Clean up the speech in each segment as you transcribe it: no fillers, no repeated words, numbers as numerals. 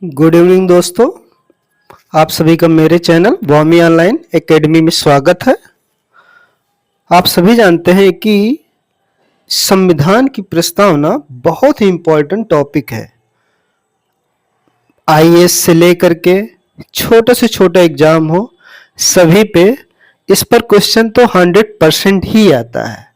Good evening दोस्तों, आप सभी का मेरे चैनल वामी ऑनलाइन एकेडमी में स्वागत है। आप सभी जानते हैं कि संविधान की प्रस्तावना बहुत ही इम्पोर्टेंट टॉपिक है। आईएएस से लेकर के छोटे से छोटा एग्जाम हो, सभी पे इस पर क्वेश्चन तो 100% ही आता है।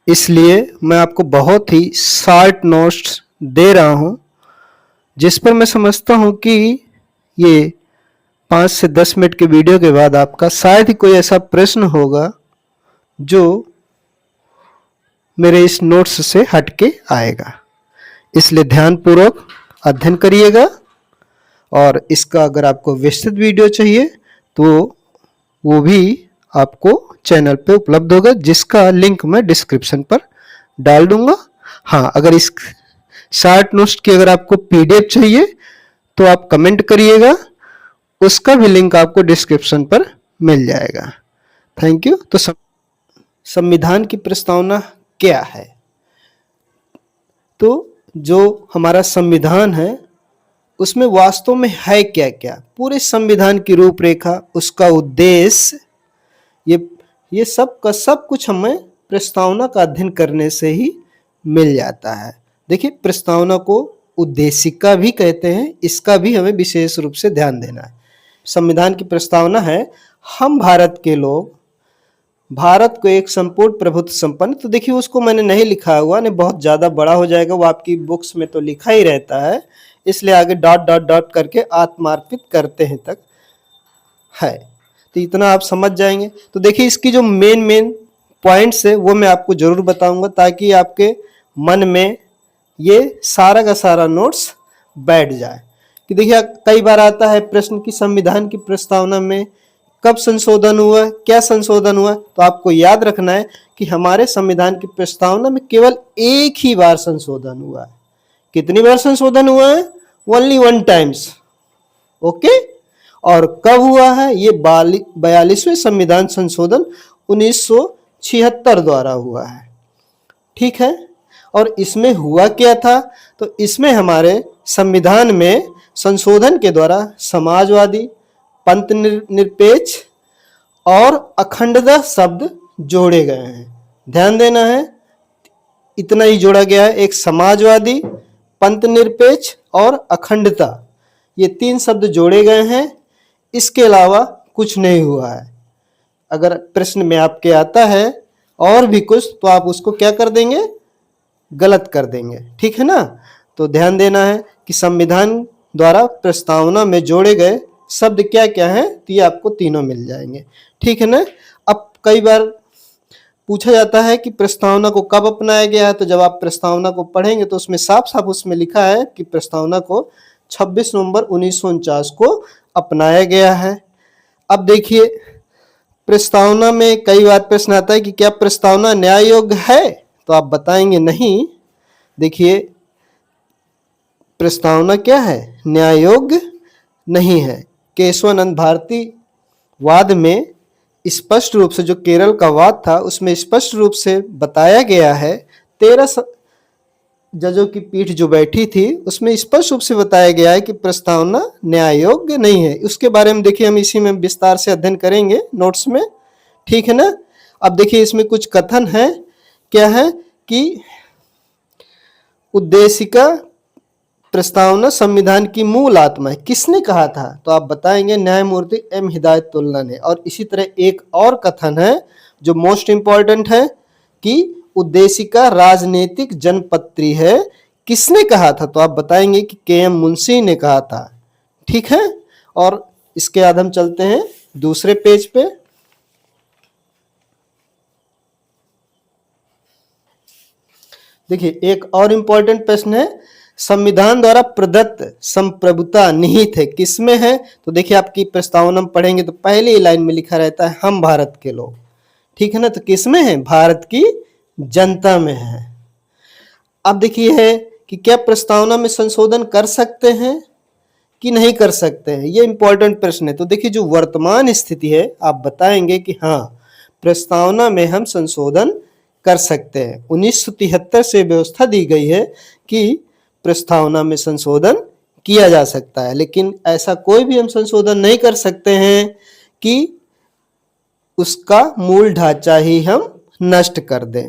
इसलिए मैं आपको बहुत ही शॉर्ट नोट्स दे रहा हूं, जिस पर मैं समझता हूं कि ये 5 से 10 मिनट के वीडियो के बाद आपका शायद ही कोई ऐसा प्रश्न होगा जो मेरे इस नोट्स से हटके आएगा। इसलिए ध्यानपूर्वक अध्ययन करिएगा और इसका अगर आपको विस्तृत वीडियो चाहिए तो वो भी आपको चैनल पे उपलब्ध होगा, जिसका लिंक मैं डिस्क्रिप्शन पर डाल दूंगा। हाँ, अगर इस शॉर्ट नोट्स की अगर आपको पीडीएफ चाहिए तो आप कमेंट करिएगा, उसका भी लिंक आपको डिस्क्रिप्शन पर मिल जाएगा। Thank you. तो संविधान की प्रस्तावना क्या है? तो जो हमारा संविधान है उसमें वास्तव में है क्या क्या, पूरे संविधान की रूपरेखा, उसका उद्देश्य, ये सब का सब कुछ हमें प्रस्तावना का अध्ययन करने से ही मिल जाता है। देखिए, प्रस्तावना को उद्देशिका भी कहते हैं, इसका भी हमें विशेष रूप से ध्यान देना है। संविधान की प्रस्तावना है, हम भारत के लोग भारत को एक संपूर्ण प्रभुत्व संपन्न। तो देखिए, उसको मैंने नहीं लिखा हुआ, नहीं बहुत ज़्यादा बड़ा हो जाएगा, वो आपकी बुक्स में तो लिखा ही रहता है, इसलिए आगे डॉट डॉट डॉट करके आत्मार्पित करते हैं तक है, तो इतना आप समझ जाएंगे। तो देखिए, इसकी जो मेन पॉइंट्स है वो मैं आपको जरूर बताऊंगा, ताकि आपके मन में ये सारा का सारा नोट्स बैठ जाए। कि देखिए, कई बार आता है प्रश्न कि संविधान की प्रस्तावना में कब संशोधन हुआ, क्या संशोधन हुआ। तो आपको याद रखना है कि हमारे संविधान की प्रस्तावना में केवल एक ही बार संशोधन हुआ है। कितनी बार संशोधन हुआ है? Only 1 times. ओके। और कब हुआ है? ये 42वें संविधान संशोधन 1976 द्वारा हुआ है। ठीक है। और इसमें हुआ क्या था? तो इसमें हमारे संविधान में संशोधन के द्वारा समाजवादी, पंथ निरपेक्ष और अखंडता शब्द जोड़े गए हैं। ध्यान देना है, इतना ही जोड़ा गया है। एक समाजवादी, पंथ निरपेक्ष और अखंडता, ये 3 शब्द जोड़े गए हैं। इसके अलावा कुछ नहीं हुआ है। अगर प्रश्न में आपके आता है और भी कुछ, तो आप उसको क्या कर देंगे? गलत कर देंगे। ठीक है ना। तो ध्यान देना है कि संविधान द्वारा प्रस्तावना में जोड़े गए शब्द क्या क्या हैं, तो ये आपको तीनों मिल जाएंगे। ठीक है ना। अब कई बार पूछा जाता है कि प्रस्तावना को कब अपनाया गया है, तो जब आप प्रस्तावना को पढ़ेंगे तो उसमें साफ साफ उसमें लिखा है कि प्रस्तावना को 26 नवंबर 1949 को अपनाया गया है। अब देखिए, प्रस्तावना में कई बार प्रश्न आता है कि क्या प्रस्तावना न्याय योग्य है, तो आप बताएंगे नहीं। देखिए, प्रस्तावना क्या है? न्याय योग्य नहीं है। केशवानंद भारती वाद में स्पष्ट रूप से, जो केरल का वाद था उसमें स्पष्ट रूप से बताया गया है, 13 जजों की पीठ जो बैठी थी उसमें स्पष्ट रूप से बताया गया है कि प्रस्तावना न्याय योग्य नहीं है। उसके बारे में देखिए, हम इसी में विस्तार से अध्ययन करेंगे नोट्स में। ठीक है ना। अब देखिए, इसमें कुछ कथन है, क्या है कि उद्देशिका प्रस्तावना संविधान की मूल आत्मा है। किसने कहा था? तो आप बताएंगे न्यायमूर्ति एम हिदायतुल्लाह ने। और इसी तरह एक और कथन है जो मोस्ट इंपॉर्टेंट है कि उद्देशिका राजनीतिक जनपत्री है। किसने कहा था? तो आप बताएंगे कि के.एम. मुंशी ने कहा था। ठीक है। और इसके बाद हम चलते हैं दूसरे पेज पे। देखिए, एक और इंपॉर्टेंट प्रश्न है, संविधान द्वारा प्रदत्त संप्रभुता निहित है, किसमें है? तो देखिए, आपकी प्रस्तावना में पढ़ेंगे तो पहली लाइन में लिखा रहता है, हम भारत के लोग। ठीक है ना। तो किसमें है? भारत की जनता में है। अब देखिए है कि क्या प्रस्तावना में संशोधन कर सकते हैं कि नहीं कर सकते हैं, ये इंपॉर्टेंट प्रश्न है। तो देखिए, जो वर्तमान स्थिति है, आप बताएंगे कि हाँ, प्रस्तावना में हम संशोधन कर सकते हैं। 1973 से व्यवस्था दी गई है कि प्रस्तावना में संशोधन किया जा सकता है, लेकिन ऐसा कोई भी हम संशोधन नहीं कर सकते हैं कि उसका मूल ढांचा ही हम नष्ट कर दें।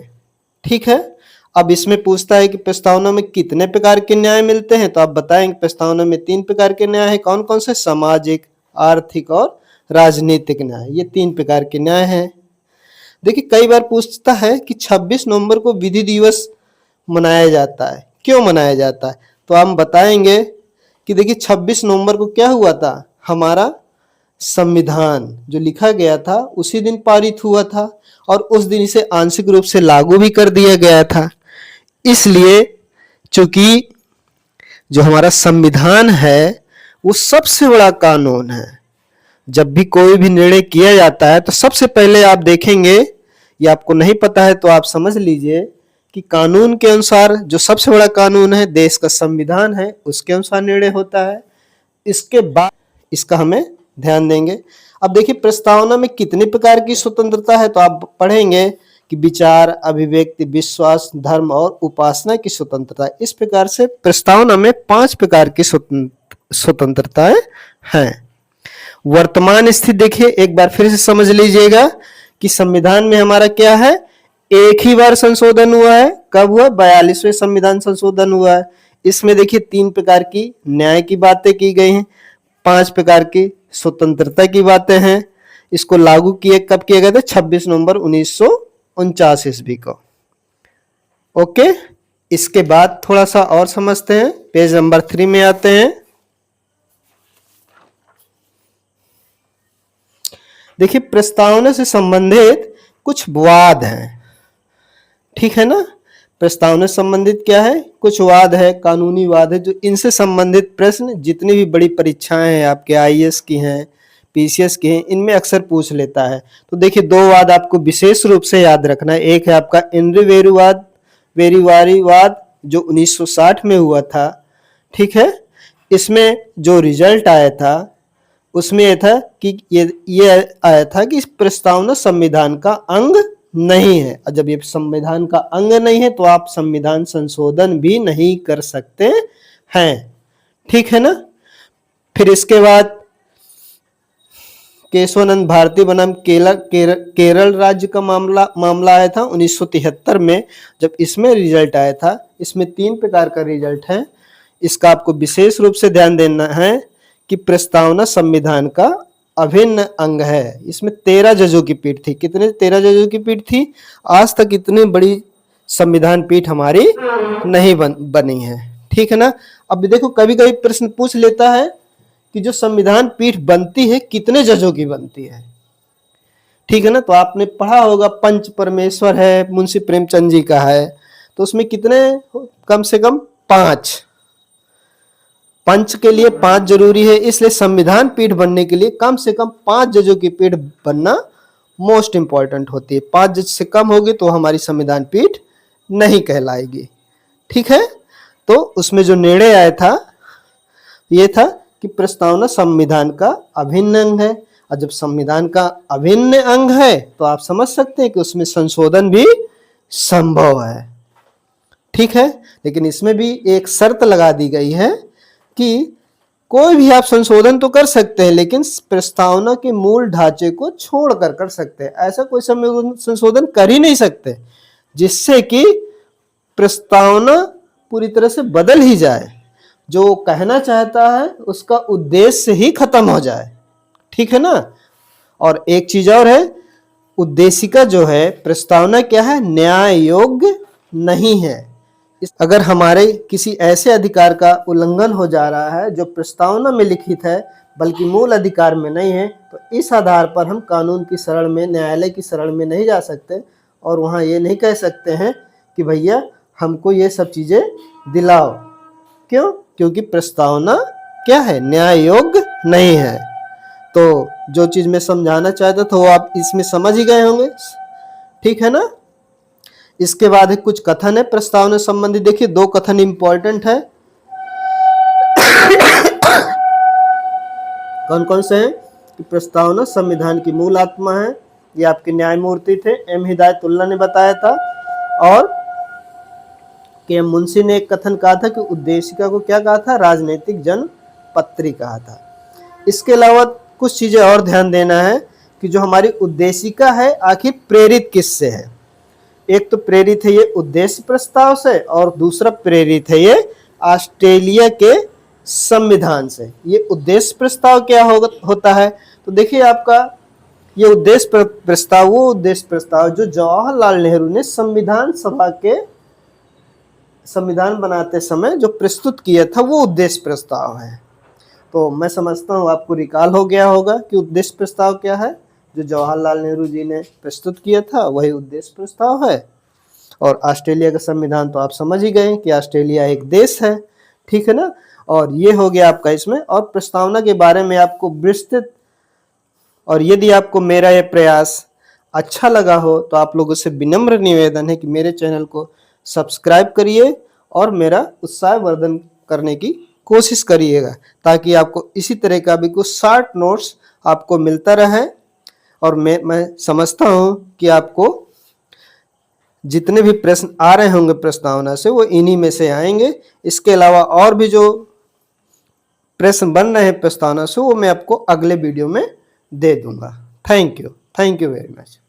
ठीक है। अब इसमें पूछता है कि प्रस्तावना में कितने प्रकार के न्याय मिलते हैं, तो आप बताएंगे प्रस्तावना में 3 प्रकार के न्याय है। कौन कौन से? सामाजिक, आर्थिक और राजनीतिक न्याय, ये 3 प्रकार के न्याय हैं। देखिए कई बार पूछता है कि 26 नवंबर को विधि दिवस मनाया जाता है, क्यों मनाया जाता है? तो हम बताएंगे कि देखिए 26 नवंबर को क्या हुआ था, हमारा संविधान जो लिखा गया था उसी दिन पारित हुआ था और उस दिन इसे आंशिक रूप से लागू भी कर दिया गया था। इसलिए चूंकि जो हमारा संविधान है वो सबसे बड़ा कानून है, जब भी कोई भी निर्णय किया जाता है तो सबसे पहले आप देखेंगे, ये आपको नहीं पता है तो आप समझ लीजिए कि कानून के अनुसार जो सबसे बड़ा कानून है देश का संविधान है, उसके अनुसार निर्णय होता है। इसके बाद इसका हमें ध्यान देंगे। अब देखिए प्रस्तावना में कितने प्रकार की स्वतंत्रता है, तो आप पढ़ेंगे कि विचार, अभिव्यक्ति, विश्वास, धर्म और उपासना की स्वतंत्रता। इस प्रकार से प्रस्तावना में 5 प्रकार की स्वतंत्रताएं हैं। वर्तमान स्थिति देखिए एक बार फिर से समझ लीजिएगा कि संविधान में हमारा क्या है, एक ही बार संशोधन हुआ है। कब हुआ? 42वें संविधान संशोधन हुआ है। इसमें देखिए 3 प्रकार की न्याय की बातें की गई हैं, 5 प्रकार की स्वतंत्रता की बातें हैं। इसको लागू किए कब किया गया था? 26 नवंबर 1949 ईस्वी को। ओके, इसके बाद थोड़ा सा और समझते हैं। पेज नंबर 3 में आते हैं। देखिए प्रस्तावना से संबंधित कुछ वाद हैं, ठीक है ना। प्रस्तावना से संबंधित क्या है? कुछ वाद है, कानूनी वाद है, जो इनसे संबंधित प्रश्न जितनी भी बड़ी परीक्षाएं हैं आपके आईएएस की हैं, पीसीएस की हैं, इनमें अक्सर पूछ लेता है। तो देखिए 2 वाद आपको विशेष रूप से याद रखना है। एक है आपका एनरी वेरुवारीवाद जो 1960 में हुआ था, ठीक है। इसमें जो रिजल्ट आया था उसमें यह था कि ये आया था कि प्रस्तावना संविधान का अंग नहीं है, और जब ये संविधान का अंग नहीं है तो आप संविधान संशोधन भी नहीं कर सकते हैं, ठीक है ना। फिर इसके बाद केशवानंद भारती बनाम केरल राज्य का मामला आया था 1973 में, जब इसमें रिजल्ट आया था। इसमें 3 प्रकार का रिजल्ट है। इसका आपको विशेष रूप से ध्यान देना है कि प्रस्तावना संविधान का अभिन्न अंग है। इसमें 13 जजों की पीठ थी। कितने? 13 जजों की पीठ थी। आज तक इतनी बड़ी संविधान पीठ हमारी नहीं बनी है, ठीक है ना। अब देखो कभी कभी प्रश्न पूछ लेता है कि जो संविधान पीठ बनती है कितने जजों की बनती है, ठीक है ना। तो आपने पढ़ा होगा पंच परमेश्वर है, मुंशी प्रेमचंद जी का है, तो उसमें कितने? कम से कम 5। पंच के लिए 5 जरूरी है, इसलिए संविधान पीठ बनने के लिए कम से कम 5 जजों की पीठ बनना मोस्ट इंपॉर्टेंट होती है। 5 जज से कम होगी तो हमारी संविधान पीठ नहीं कहलाएगी, ठीक है। तो उसमें जो निर्णय आया था ये था कि प्रस्तावना संविधान का अभिन्न अंग है, और जब संविधान का अभिन्न अंग है तो आप समझ सकते हैं कि उसमें संशोधन भी संभव है, ठीक है। लेकिन इसमें भी एक शर्त लगा दी गई है कि कोई भी आप संशोधन तो कर सकते हैं, लेकिन प्रस्तावना के मूल ढांचे को छोड़कर कर सकते हैं। ऐसा कोई संशोधन कर ही नहीं सकते जिससे कि प्रस्तावना पूरी तरह से बदल ही जाए, जो कहना चाहता है उसका उद्देश्य ही खत्म हो जाए, ठीक है ना। और एक चीज और है, उद्देशिका जो है प्रस्तावना क्या है? न्याय योग्य नहीं है। अगर हमारे किसी ऐसे अधिकार का उल्लंघन हो जा रहा है जो प्रस्तावना में लिखित है बल्कि मूल अधिकार में नहीं है, तो इस आधार पर हम कानून की शरण में, न्यायालय की शरण में नहीं जा सकते और वहाँ ये नहीं कह सकते हैं कि भैया हमको ये सब चीज़ें दिलाओ। क्यों? क्योंकि प्रस्तावना क्या है? न्याय योग्य नहीं है। तो जो चीज़ मैं समझाना चाहता था वो आप इसमें समझ ही गए होंगे, ठीक है ना। इसके बाद कुछ कथन है प्रस्तावना संबंधी। देखिए 2 कथन इंपॉर्टेंट है। कौन कौन से हैं? कि प्रस्तावना संविधान की मूल आत्मा है, ये आपके न्यायमूर्ति थे एम हिदायतुल्लाह ने बताया था। और के मुंशी ने एक कथन कहा था कि उद्देशिका को क्या कहा था, राजनीतिक जनपत्री कहा था। इसके अलावा कुछ चीजें और ध्यान देना है कि जो हमारी उद्देशिका है आखिर प्रेरित किससे है। एक तो प्रेरित है ये उद्देश्य प्रस्ताव से और दूसरा प्रेरित है ये ऑस्ट्रेलिया के संविधान से। ये उद्देश्य प्रस्ताव क्या होता है, तो देखिए आपका ये उद्देश्य प्रस्ताव वो उद्देश्य प्रस्ताव जो जवाहरलाल नेहरू ने संविधान सभा के संविधान बनाते समय जो प्रस्तुत किया था वो उद्देश्य प्रस्ताव है। तो मैं समझता हूँ आपको रिकॉल हो गया होगा कि उद्देश्य प्रस्ताव क्या है। जो जवाहरलाल नेहरू जी ने प्रस्तुत किया था वही उद्देश्य प्रस्ताव है। और ऑस्ट्रेलिया का संविधान तो आप समझ ही गए कि ऑस्ट्रेलिया एक देश है, ठीक है ना। और ये हो गया आपका इसमें। और प्रस्तावना के बारे में आपको विस्तृत, और यदि आपको मेरा ये प्रयास अच्छा लगा हो तो आप लोगों से विनम्र निवेदन है कि मेरे चैनल को सब्सक्राइब करिए और मेरा उत्साहवर्धन करने की कोशिश करिएगा, ताकि आपको इसी तरह का भी कुछ शॉर्ट नोट्स आपको मिलता रहे। और मैं समझता हूँ कि आपको जितने भी प्रश्न आ रहे होंगे प्रस्तावना से वो इन्हीं में से आएंगे। इसके अलावा और भी जो प्रश्न बन रहे हैं प्रस्तावना से वो मैं आपको अगले वीडियो में दे दूंगा। Thank you very much.